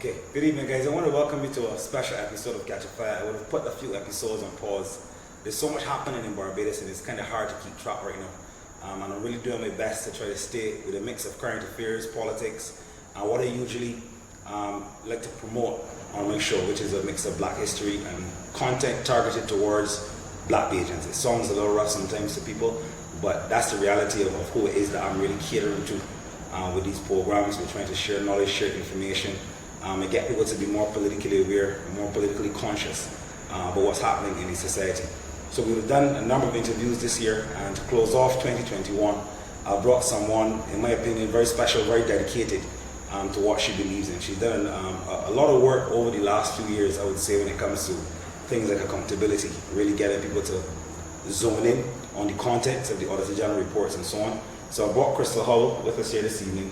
Okay, good evening guys. I want to welcome you to a special episode of Catch a Fire. I would have put a few episodes on pause. There's so much happening in Barbados and it's kind of hard to keep track right now. And I'm really doing my best to try to stay with a mix of current affairs, politics, and what I usually like to promote on my show, which is a mix of black history and content targeted towards black Bajans. It sounds a little rough sometimes to people, but that's the reality of who it is that I'm really catering to with these programs. We're trying to share knowledge, share information, and get people to be more politically aware, more politically conscious about what's happening in the society. So we've done a number of interviews this year, and to close off 2021, I brought someone, in my opinion, very special, very dedicated to what she believes in. She's done a lot of work over the last few years, I would say, when it comes to things like accountability, really getting people to zone in on the contents of the Auditor General reports and so on. So I brought Crystal Howell with us here this evening.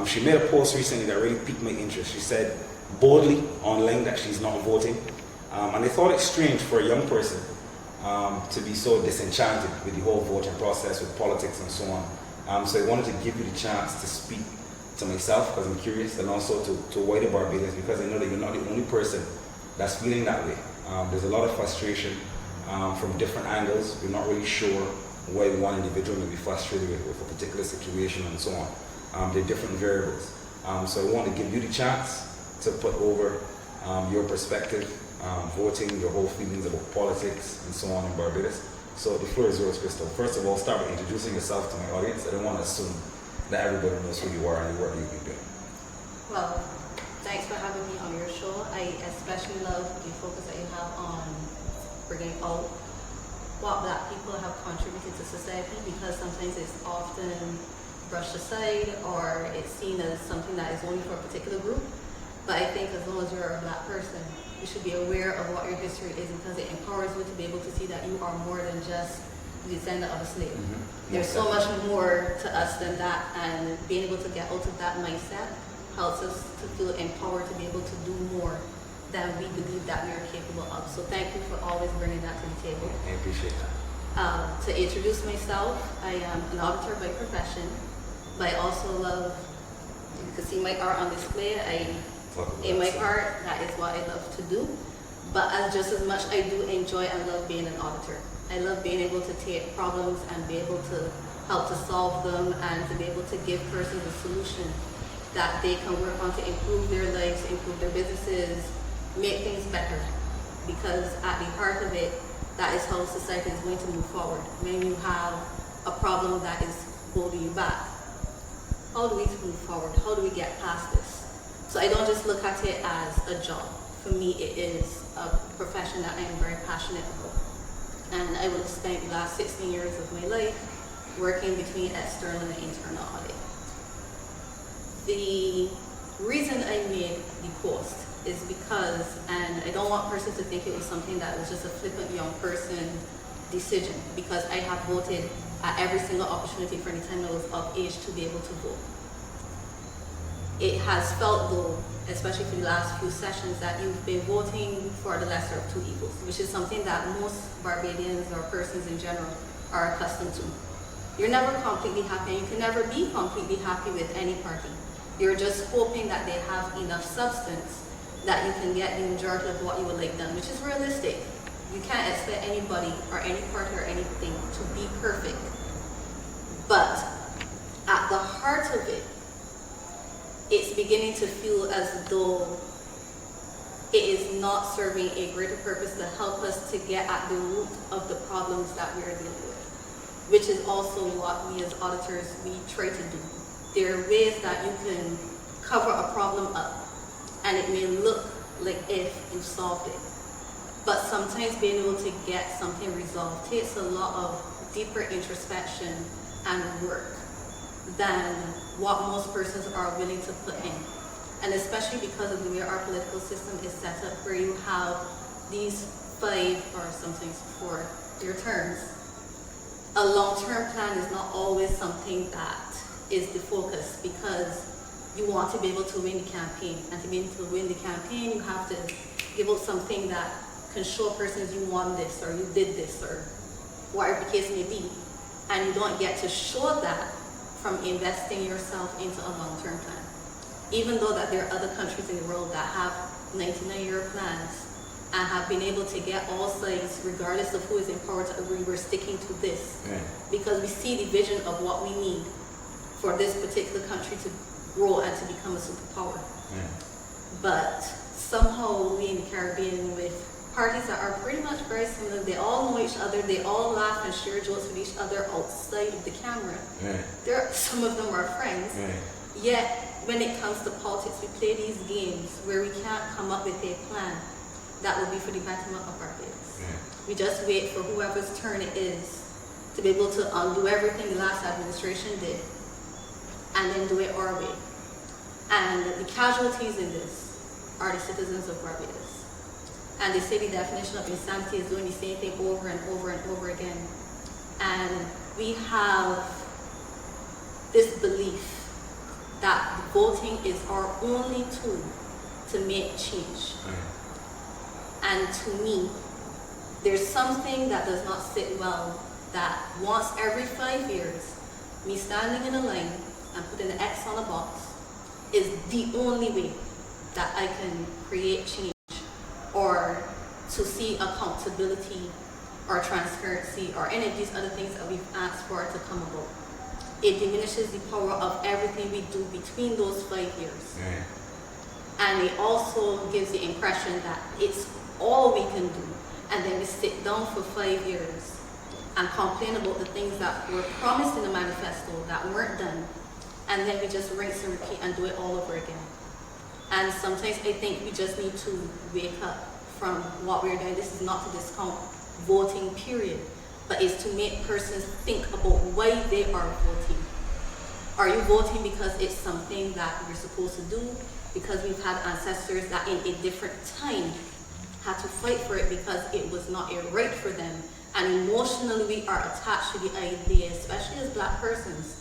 She made a post recently that really piqued my interest. She said boldly online that she's not voting. And I thought it strange for a young person to be so disenchanted with the whole voting process, with politics and so on. So I wanted to give you the chance to speak to myself, because I'm curious, and also to wider Barbadians, because I know that you're not the only person that's feeling that way. There's a lot of frustration from different angles. We're not really sure why one individual may be frustrated with a particular situation and so on. There are different variables. So I want to give you the chance to put over your perspective, voting, your whole feelings about politics and so on in Barbados. So the floor is yours, Crystal. First of all, start by introducing yourself to my audience. I don't want to assume that everybody knows who you are and the work you've been doing. Well, thanks for having me on your show. I especially love the focus that you have on bringing out what black people have contributed to society, because sometimes it's often brushed aside or it's seen as something that is only for a particular group. But I think as long as you're a black person, you should be aware of what your history is, because it empowers you to be able to see that you are more than just the descendant of a slave. Mm-hmm. There's so much more to us than that, and being able to get out of that mindset helps us to feel empowered to be able to do more than we believe that we are capable of. So thank you for always bringing that to the table. I appreciate that. To introduce myself, I am an auditor by profession, but I also love, you can see my art on display. In my art, that is what I love to do. But just as much, I do enjoy and love being an auditor. I love being able to take problems and be able to help to solve them, and to be able to give persons a solution that they can work on to improve their lives, improve their businesses, make things better. Because at the heart of it, that is how society is going to move forward. When you have a problem that is holding you back, how do we move forward? How do we get past this? So I don't just look at it as a job. For me, it is a profession that I am very passionate about. And I would have spent the last 16 years of my life working between external and internal audit. The reason I made the post is because, and I don't want persons to think it was something that was just a flippant young person decision, because I have voted at every single opportunity for any time I was of age to be able to vote. It has felt though, especially for the last few sessions, that you've been voting for the lesser of two evils, which is something that most Barbadians or persons in general are accustomed to. You're never completely happy, and you can never be completely happy with any party. You're just hoping that they have enough substance that you can get the majority of what you would like done, which is realistic. You can't expect anybody or any party or anything to be perfect. But at the heart of it, it's beginning to feel as though it is not serving a greater purpose to help us to get at the root of the problems that we are dealing with, which is also what we as auditors, we try to do. There are ways that you can cover a problem up, and it may look like if you solved it. But sometimes being able to get something resolved takes a lot of deeper introspection and work than what most persons are willing to put in. And especially because of the way our political system is set up, where you have these 5 or sometimes 4-year terms, a long-term plan is not always something that is the focus, because you want to be able to win the campaign. And to be able to win the campaign, you have to give out something that can show persons you won this, or you did this, or whatever the case may be. And you don't get to show that from investing yourself into a long-term plan. even though that there are other countries in the world that have 99-year plans and have been able to get all sides, regardless of who is in power, to agree, we're sticking to this. Right. Because we see the vision of what we need for this particular country to grow and to become a superpower. Right. But somehow we in the Caribbean, with parties that are pretty much very similar, they all know each other, they all laugh and share jokes with each other outside of the camera. Right. Some of them are friends. Right. Yet, when it comes to politics, we play these games where we can't come up with a plan that will be for the betterment of Barbados. Right. We just wait for whoever's turn it is to be able to undo everything the last administration did and then do it our way. And the casualties in this are the citizens of Barbados. And they say the definition of insanity is doing the same thing over and over and over again. And we have this belief that voting is our only tool to make change. And to me, there's something that does not sit well, that once every 5 years, me standing in a line and putting an X on a box is the only way that I can create change or to see accountability or transparency or any of these other things that we've asked for to come about. It diminishes the power of everything we do between those 5 years. Right. And it also gives the impression that it's all we can do. And then we sit down for 5 years and complain about the things that were promised in the manifesto that weren't done. And then we just rinse and repeat and do it all over again. And sometimes I think we just need to wake up from what we're doing. This is not to discount voting, period, but it's to make persons think about why they are voting. Are you voting because it's something that you're supposed to do? Because we've had ancestors that in a different time had to fight for it because it was not a right for them. And emotionally we are attached to the idea, especially as Black persons,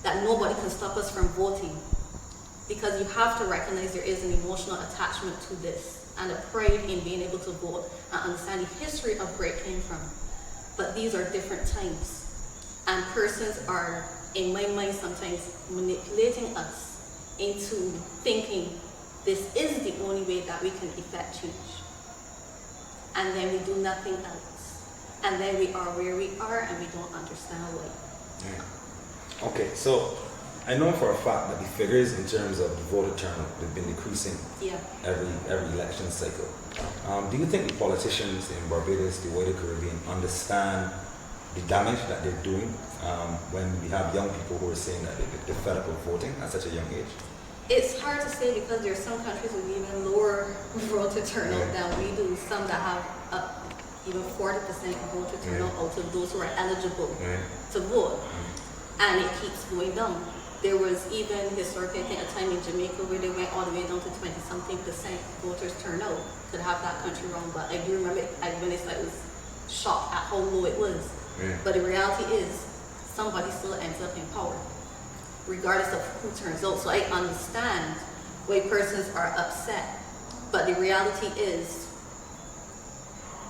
that nobody can stop us from voting. Because you have to recognize there is an emotional attachment to this and a pride in being able to vote and understand the history of where it came from. But these are different times. And persons are, in my mind, sometimes manipulating us into thinking this is the only way that we can effect change. And then we do nothing else. And then we are where we are and we don't understand why. Yeah. Okay, so I know for a fact that the figures in terms of the voter turnout have been decreasing every election cycle. Do you think the politicians in Barbados, the wider Caribbean, understand the damage that they're doing when we have young people who are saying that they're fed up with voting at such a young age? It's hard to say because there are some countries with even lower voter turnout than we do. Some that have even 40% voter turnout out of those who are eligible to vote. And it keeps going down. There was even historically, I think, a time in Jamaica where they went all the way down to 20-something% voters turnout. Could have that country wrong, but I do remember when I was shocked at how low it was. But the reality is, somebody still ends up in power, regardless of who turns out. So I understand why persons are upset, but the reality is,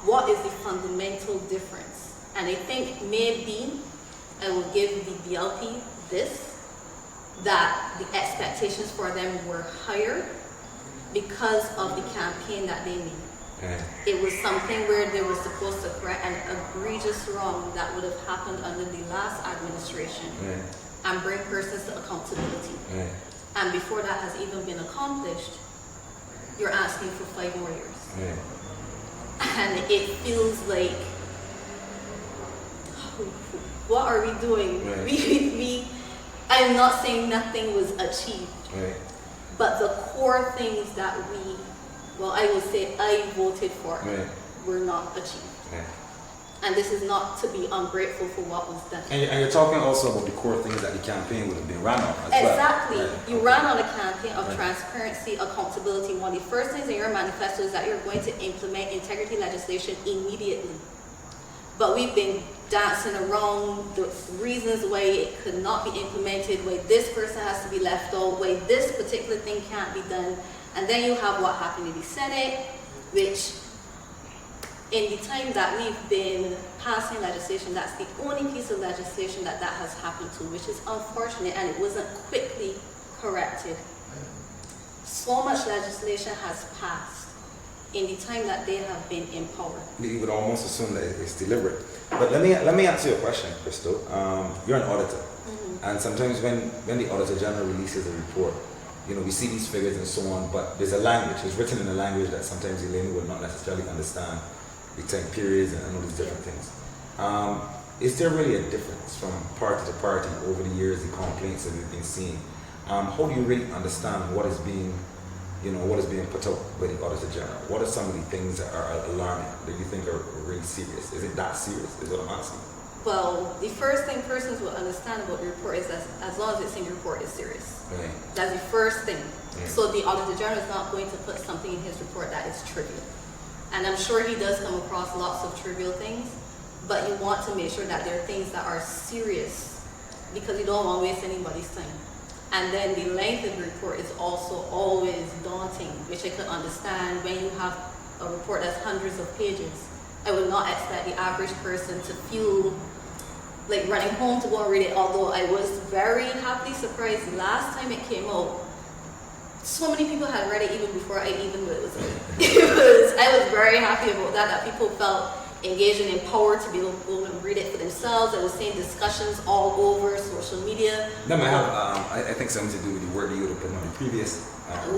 what is the fundamental difference? And I think maybe I will give the BLP this, that the expectations for them were higher because of the campaign that they made. It was something where they were supposed to correct an egregious wrong that would have happened under the last administration and bring persons to accountability. And before that has even been accomplished, you're asking for 5 more years. And it feels like, what are we doing? I'm not saying nothing was achieved, but the core things that I would say I voted for were not achieved. And this is not to be ungrateful for what was done. And you're talking also about the core things that the campaign would have been ran on as exactly. well. You ran on a campaign of transparency, accountability. One of the first things in your manifesto is that you're going to implement integrity legislation immediately. But we've been dancing around the reasons why it could not be implemented, why this person has to be left out, why this particular thing can't be done. And then you have what happened in the Senate, which in the time that we've been passing legislation, that's the only piece of legislation that has happened to, which is unfortunate, and it wasn't quickly corrected. so much legislation has passed in the time that they have been in power. You would almost assume that it's deliberate. But let me answer your question, Crystal. You're an auditor, and sometimes when the Auditor General releases a report, you know, we see these figures and so on, but there's a language, it's written in a language that sometimes Elaine will not necessarily understand, the time periods and all these different things. Is there really a difference from party to party over the years, the complaints that we've been seeing? How do you really understand what is being put out by the Auditor General? What are some of the things that are alarming, that you think are really serious? Is it that serious, is what I'm asking? Well, the first thing persons will understand about the report is that as long as it's in the report, it's serious. Right. That's the first thing. Right. So the Auditor General is not going to put something in his report that is trivial. And I'm sure he does come across lots of trivial things, but you want to make sure that there are things that are serious because you don't want to waste anybody's time. And then the length of the report is also always daunting, which I could understand when you have a report that's hundreds of pages. I would not expect the average person to feel like running home to go and read it, although I was very happily surprised last time it came out. So many people had read it even before I even knew it was out. I was very happy about that people felt engaged and empowered to be able to go and read it for themselves. I was seeing discussions all over social media. That might have, I think, something to do with the word you would have put on the previous.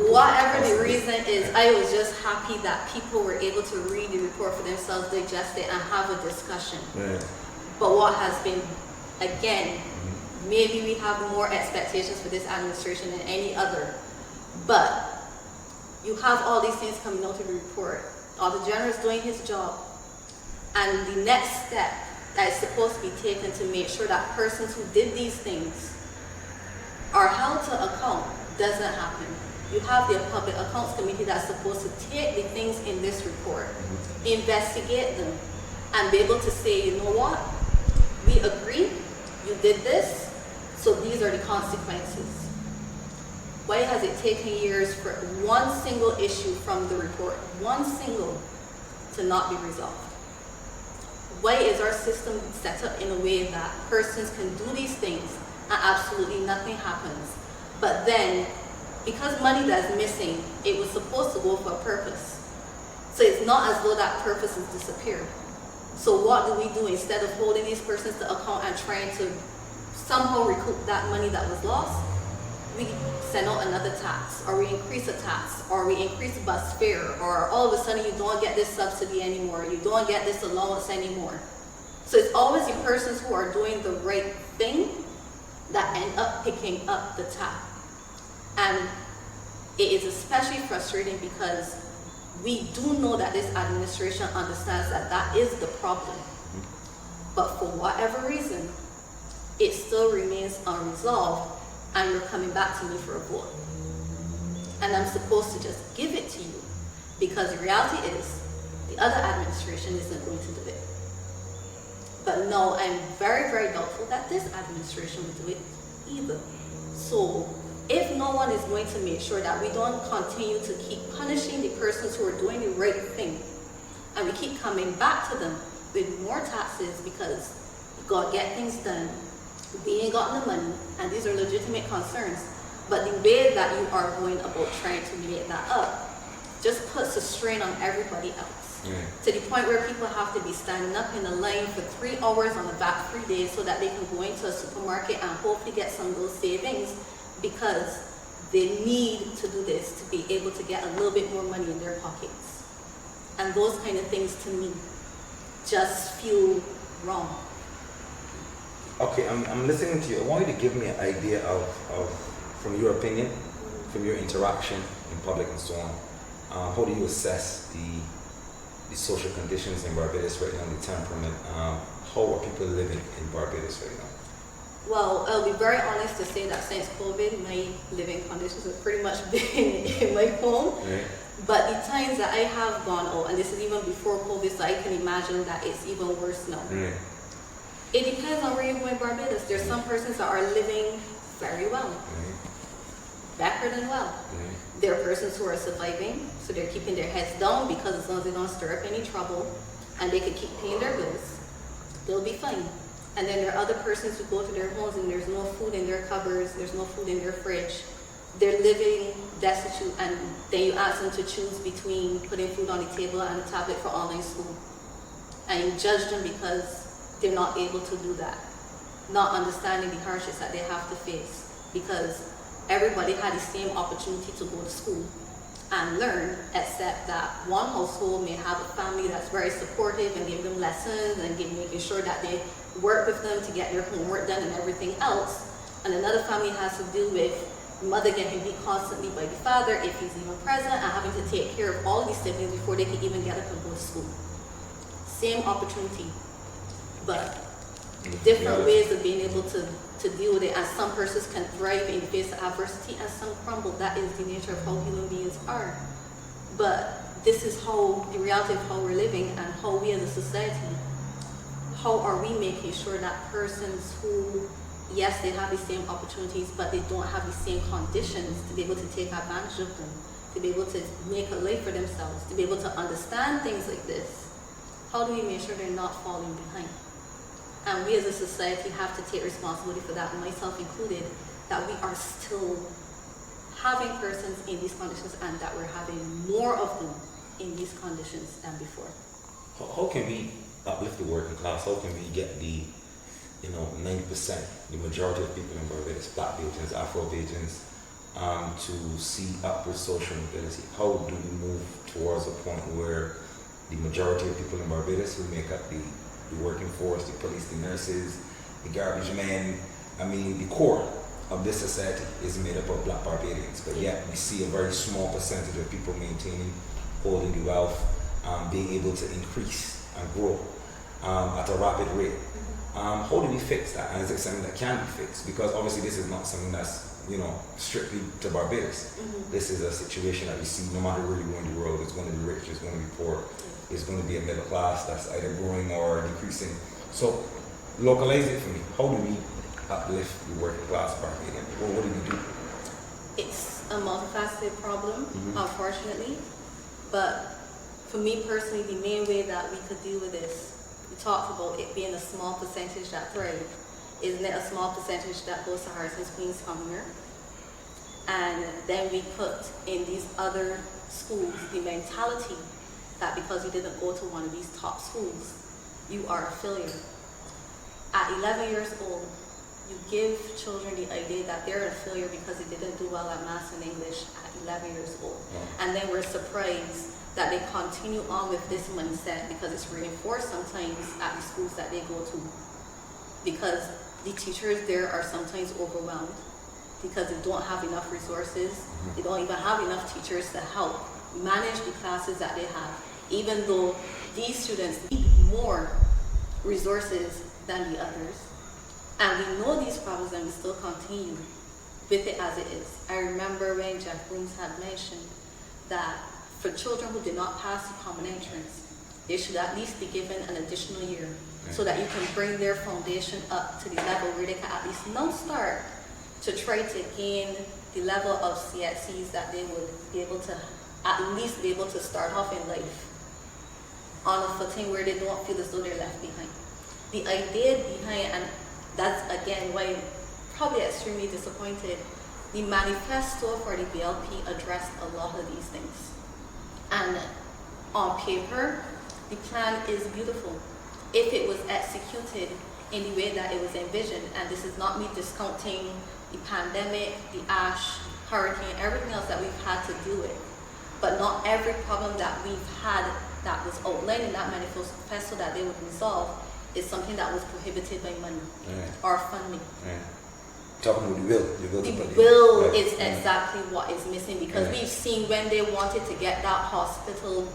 Whatever the reason is, I was just happy that people were able to read the report for themselves, digest it, and have a discussion. Yeah. But what has been, again, maybe we have more expectations for this administration than any other, but you have all these things coming out of the report. The General is doing his job, and the next step that is supposed to be taken to make sure that persons who did these things are held to account doesn't happen. You have the Public Accounts Committee that's supposed to take the things in this report, investigate them, and be able to say, you know what, we agree, you did this, so these are the consequences. Why has it taken years for one single issue from the report, one single, to not be resolved? Why is our system set up in a way that persons can do these things and absolutely nothing happens? But then, because money that's missing, it was supposed to go for a purpose. So it's not as though that purpose has disappeared. So what do we do instead of holding these persons to account and trying to somehow recoup that money that was lost? We send out another tax, or we increase a tax, or we increase bus fare, or all of a sudden you don't get this subsidy anymore, you don't get this allowance anymore. So it's always the persons who are doing the right thing that end up picking up the tab. And it is especially frustrating because we do know that this administration understands that that is the problem. But for whatever reason, it still remains unresolved, and you're coming back to me for a vote. And I'm supposed to just give it to you because the reality is the other administration isn't going to do it. But no, I'm very, very doubtful that this administration will do it either. So if no one is going to make sure that we don't continue to keep punishing the persons who are doing the right thing, and we keep coming back to them with more taxes because we got to get things done, we ain't got the money, and these are legitimate concerns, but the way that you are going about trying to make that up just puts a strain on everybody else. Yeah. To the point where people have to be standing up in a line for 3 hours on the back 3 days so that they can go into a supermarket and hopefully get some of those savings because they need to do this to be able to get a little bit more money in their pockets. And those kind of things to me just feel wrong. Okay, I'm listening to you. I want you to give me an idea of from your opinion, from your interaction in public and so on, how do you assess the social conditions in Barbados right now, the temperament? How are people living in Barbados right now? Well, I'll be very honest to say that since COVID, my living conditions have pretty much been in my home. Right. But the times that I have gone out, and this is even before COVID, so I can imagine that it's even worse now. Right. It depends on where you go in Barbados. There's some persons that are living very well, better than well. There are persons who are surviving, so they're keeping their heads down because as long as they don't stir up any trouble and they can keep paying their bills, they'll be fine. And then there are other persons who go to their homes and there's no food in their cupboards, there's no food in their fridge. they're living destitute, and then you ask them to choose between putting food on the table and a tablet for online school. And you judge them because they're not able to do that, not understanding the hardships that they have to face, because everybody had the same opportunity to go to school and learn, except that one household may have a family that's very supportive and give them lessons and making sure that they work with them to get their homework done and everything else. And another family has to deal with mother getting beat constantly by the father if he's even present, and having to take care of all these siblings before they can even get up and go to school. Same opportunity, but different ways of being able to deal with it. And some persons can thrive in the face of adversity and some crumble. That is the nature of how human beings are. But this is how the reality of how we're living, and how we as a society, how are we making sure that persons who, yes, they have the same opportunities, but they don't have the same conditions to be able to take advantage of them, to be able to make a life for themselves, to be able to understand things like this. How do we make sure they're not falling behind? And we as a society have to take responsibility for that, myself included, that we are still having persons in these conditions, and that we're having more of them in these conditions than before. How can we uplift the working class? How can we get the 90%, the majority of people in Barbados, Black Bajans, Afro Bajans, to see upward social mobility? How do we move towards a point where the majority of people in Barbados who make up the working force, the police, the nurses, the garbage men, the core of this society is made up of Black Barbadians, but yet we see a very small percentage of people maintaining, holding the wealth, being able to increase and grow at a rapid rate. How do we fix that? And is it something that can be fixed? Because obviously this is not something that's strictly to Barbados. This is a situation that we see no matter where you go in the world. It's going to be rich, it's going to be poor, it's going to be a middle class that's either growing or decreasing. So localize it for me. How do we uplift the working class Barbadian? What do we do? It's a multifaceted problem, unfortunately. But for me personally, the main way that we could deal with this, we talked about it being a small percentage that thrive. Isn't it a small percentage that goes to Harrison's Queens come here? And then we put in these other schools the mentality that because you didn't go to one of these top schools, you are a failure. At 11 years old, you give children the idea that they're a failure because they didn't do well at maths and English at 11 years old. And then we're surprised that they continue on with this mindset because it's reinforced sometimes at the schools that they go to. Because the teachers there are sometimes overwhelmed because they don't have enough resources. They don't even have enough teachers to help manage the classes that they have, even though these students need more resources than the others. And we know these problems and we still continue with it as it is. I remember when Jeff Blooms had mentioned that for children who did not pass the common entrance, they should at least be given an additional year so that you can bring their foundation up to the level where they can at least now start to try to gain the level of CSCs that they would be able to at least be able to start off in life on a footing where they don't feel as though they're left behind. The idea behind, and that's again why I'm probably extremely disappointed, the manifesto for the BLP addressed a lot of these things. And on paper, the plan is beautiful if it was executed in the way that it was envisioned. And this is not me discounting the pandemic, the ash, hurricane, everything else that we've had to deal with. But not every problem that we've had that was outlined in that manifesto that they would resolve is something that was prohibited by money or funding. Talking about the will. The will is exactly what is missing, because we've seen when they wanted to get that hospital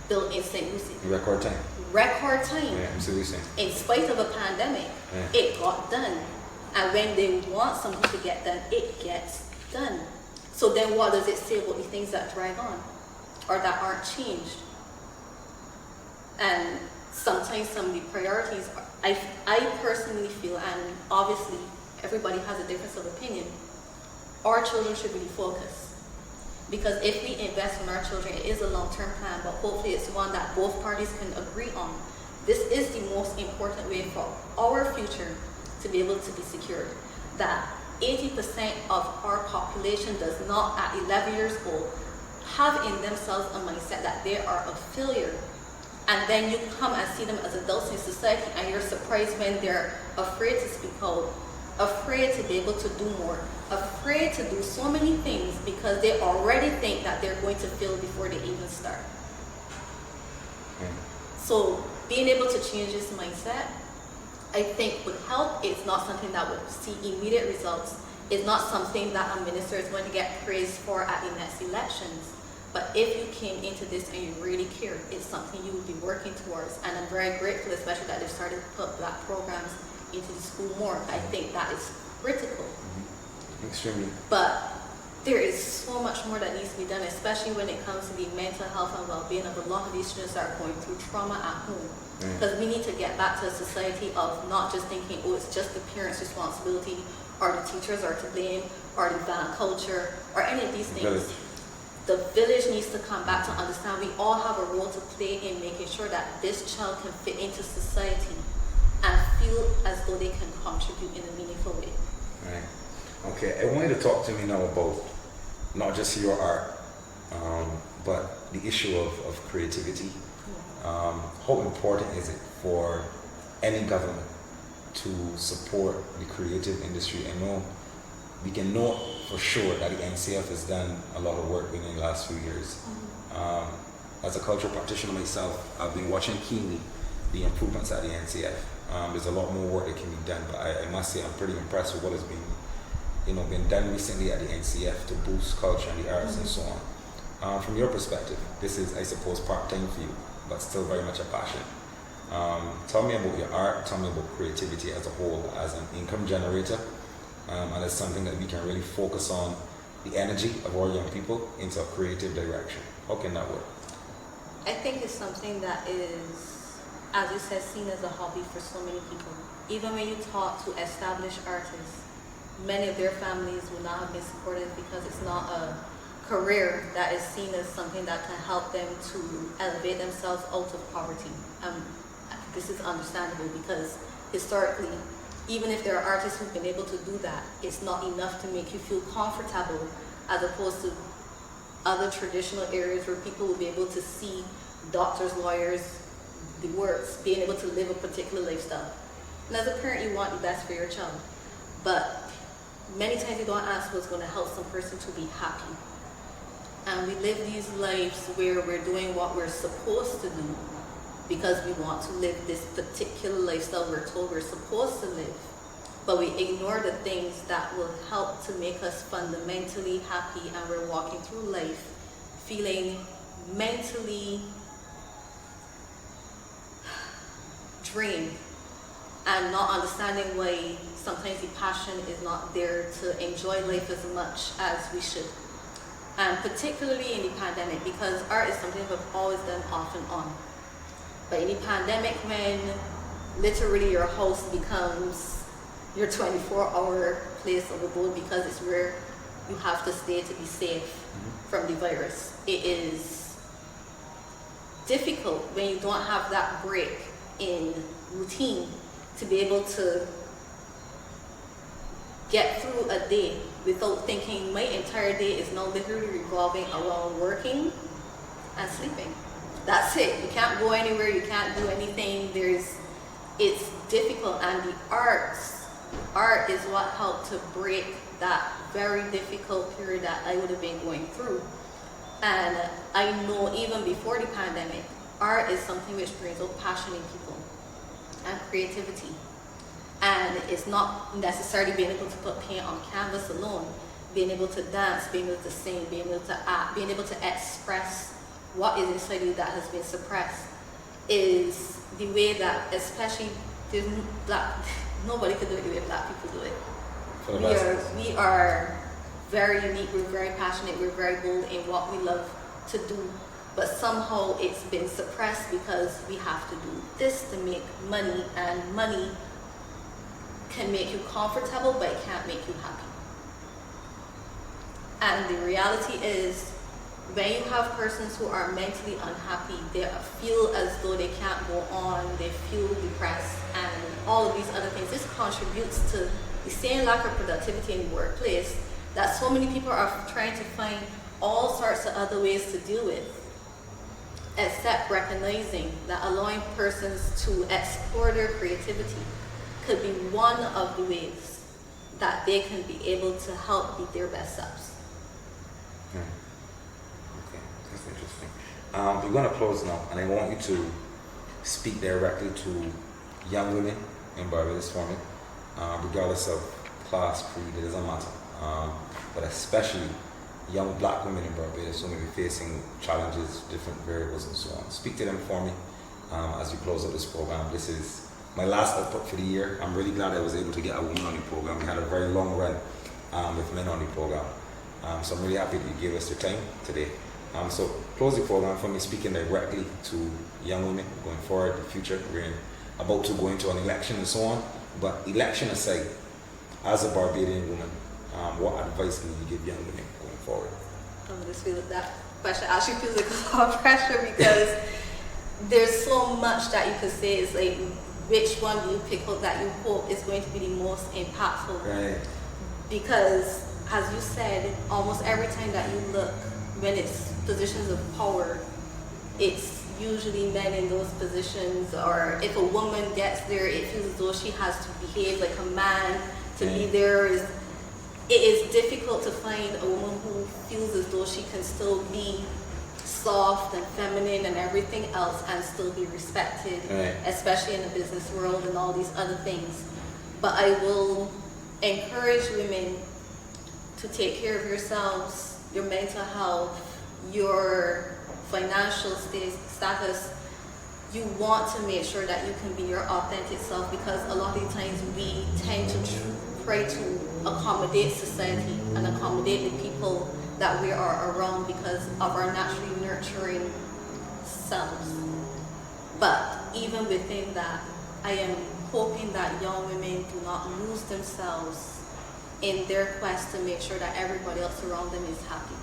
built in St. Lucie. Record time. Record time. Yeah, I'm seriously. In spite of a pandemic, it got done. And when they want something to get done, it gets done. So then what does it say about the things that drag on or that aren't changed? And sometimes some of the priorities, I personally feel, and obviously everybody has a difference of opinion, our children should really focus. Because if we invest in our children, it is a long-term plan, but hopefully it's one that both parties can agree on. This is the most important way for our future to be able to be secured. That 80% of our population does not, at 11 years old, have in themselves a mindset that they are a failure. And then you come and see them as adults in society and you're surprised when they're afraid to speak out, afraid to be able to do more, afraid to do so many things because they already think that they're going to fail before they even start. So being able to change this mindset, I think would help. It's not something that would see immediate results. It's not something that a minister is going to get praised for at the next elections. But if you came into this and you really care, it's something you would be working towards. And I'm very grateful, especially that they've started to put black programs into the school more. I think that is critical. Extremely. But there is so much more that needs to be done, especially when it comes to the mental health and well-being of a lot of these students that are going through trauma at home. Because we need to get back to a society of not just thinking, oh, it's just the parents' responsibility, or the teachers are to blame, or the van culture, or any of these things. The village needs to come back to understand we all have a role to play in making sure that this child can fit into society and feel as though they can contribute in a meaningful way. Right. Okay, I want you to talk to me now about not just your art, but the issue of creativity. How important is it for any government to support the creative industry? I know we can know for sure that the NCF has done a lot of work in the last few years. As a cultural practitioner myself, I've been watching keenly the improvements at the NCF. There's a lot more work that can be done, but I must say I'm pretty impressed with what has been done recently at the NCF to boost culture and the arts and so on. From your perspective, this is, I suppose, part-time for you, but still very much a passion. Tell me about your art, tell me about creativity as a whole, as an income generator, and as something that we can really focus on the energy of our young people into a creative direction. How can that work? I think it's something that is, as you said, seen as a hobby for so many people. Even when you talk to established artists, many of their families will not have been supportive because it's not a career that is seen as something that can help them to elevate themselves out of poverty. This is understandable because historically, even if there are artists who've been able to do that, it's not enough to make you feel comfortable as opposed to other traditional areas where people will be able to see doctors, lawyers, the works, being able to live a particular lifestyle. And as a parent, you want the best for your child. But many times you don't ask what's going to help some person to be happy. And we live these lives where we're doing what we're supposed to do because we want to live this particular lifestyle we're told we're supposed to live. But we ignore the things that will help to make us fundamentally happy, and we're walking through life feeling mentally drained and not understanding why sometimes the passion is not there to enjoy life as much as we should. And particularly in the pandemic, because art is something we've always done off and on. But in the pandemic, when literally your house becomes your 24-hour place of abode because it's where you have to stay to be safe from the virus, it is difficult when you don't have that break in routine to be able to get through a day without thinking my entire day is now literally revolving around working and sleeping. That's it. You can't go anywhere, you can't do anything. It's difficult, and the art is what helped to break that very difficult period that I would have been going through. And I know even before the pandemic, art is something which brings out passion in people and creativity. And it's not necessarily being able to put paint on canvas alone. Being able to dance, being able to sing, being able to act, being able to express what is inside you that has been suppressed is the way that, especially nobody can do it the way black people do it. We are very unique, we're very passionate, we're very bold in what we love to do, but somehow it's been suppressed because we have to do this to make money, and money can make you comfortable, but it can't make you happy. And the reality is, when you have persons who are mentally unhappy, they feel as though they can't go on, they feel depressed, and all of these other things, this contributes to the same lack of productivity in the workplace that so many people are trying to find all sorts of other ways to deal with, except recognizing that allowing persons to explore their creativity could be one of the ways that they can be able to help be their best selves. Okay, that's interesting. We're going to close now, and I want you to speak directly to young women in Barbados for me, regardless of class, creed, it doesn't matter. But especially young black women in Barbados who may be facing challenges, different variables, and so on. Speak to them for me as we close up this program. This is my last output for the year. I'm really glad I was able to get a woman on the program. We had a very long run with men on the program. So I'm really happy that you gave us your time today. So close the program for me, speaking directly to young women going forward, the future. We're about to go into an election and so on. But election aside, as a Barbadian woman, what advice can you give young women going forward? I just feel that question actually feels like a lot of pressure because there's so much that you could say. It's like, which one do you pick out that you hope is going to be the most impactful? Right. Because, as you said, almost every time that you look, when it's positions of power, it's usually men in those positions, or if a woman gets there, it feels as though she has to behave like a man to be there. It is difficult to find a woman who feels as though she can still be soft and feminine and everything else and still be respected, especially in the business world and all these other things. But I will encourage women to take care of yourselves, your mental health, your financial status. You want to make sure that you can be your authentic self, because a lot of the times we tend to try to accommodate society and accommodate the people that we are around because of our naturally nurturing selves. But even within that, I am hoping that young women do not lose themselves in their quest to make sure that everybody else around them is happy.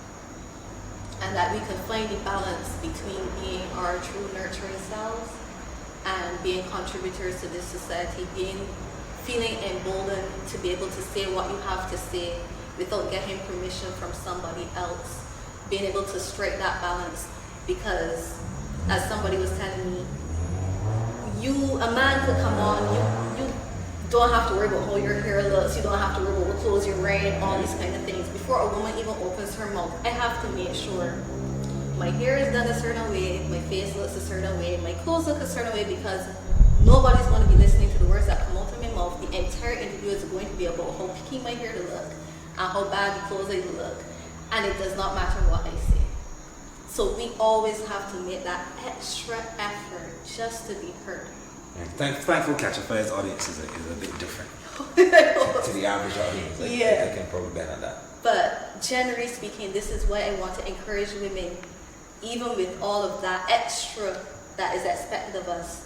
And that we can find the balance between being our true nurturing selves and being contributors to this society, feeling emboldened to be able to say what you have to say without getting permission from somebody else, being able to strike that balance. Because as somebody was telling me, a man could come on, you don't have to worry about how your hair looks, you don't have to worry about what clothes you're wearing, all these kind of things. Before a woman even opens her mouth, I have to make sure my hair is done a certain way, my face looks a certain way, my clothes look a certain way, because nobody's going to be listening to the words that come out of my mouth. The entire interview is going to be about how picky my hair to look and how bad the clothes I look, and it does not matter what I say. So we always have to make that extra effort just to be heard. Thankful Catch a Fire's audience is a bit different to the average audience. I can probably bet on that. But generally speaking, this is why I want to encourage women, even with all of that extra that is expected of us.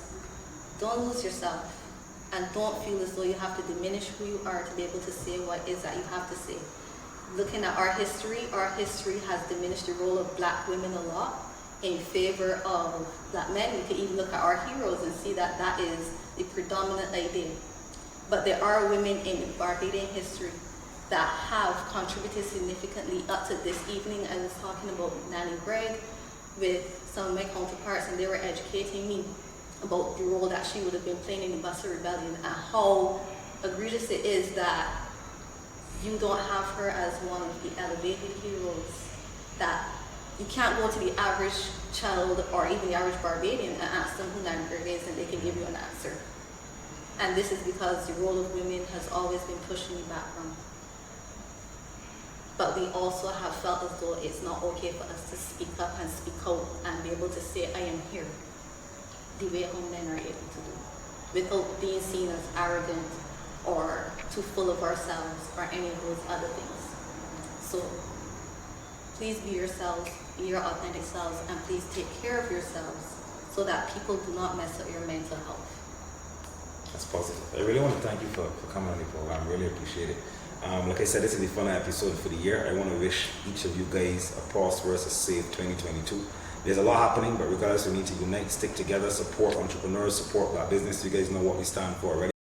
Don't lose yourself, and don't feel as though you have to diminish who you are to be able to say what it is that you have to say. Looking at our history has diminished the role of black women a lot in favor of black men. We could even look at our heroes and see that that is the predominant idea. But there are women in Barbadian history that have contributed significantly up to this evening. I was talking about Nanny Gregg with some of my counterparts, and they were educating me about the role that she would have been playing in the Buster Rebellion and how egregious it is that you don't have her as one of the elevated heroes. That you can't go to the average child or even the average Barbadian and ask them who Nanny Gregg is, and they can give you an answer. And this is because the role of women has always been pushed in the background. But we also have felt as though it's not okay for us to speak up and speak out and be able to say, I am here, the way how men are able to do, without being seen as arrogant or too full of ourselves or any of those other things. So please be yourselves, be your authentic selves, and please take care of yourselves so that people do not mess up your mental health. That's positive. I really want to thank you for coming on the program. I really appreciate it. Like I said, this is the final episode for the year. I want to wish each of you guys a prosperous, a safe 2022. There's a lot happening, but regardless, we need to unite, stick together, support entrepreneurs, support our business. You guys know what we stand for, right?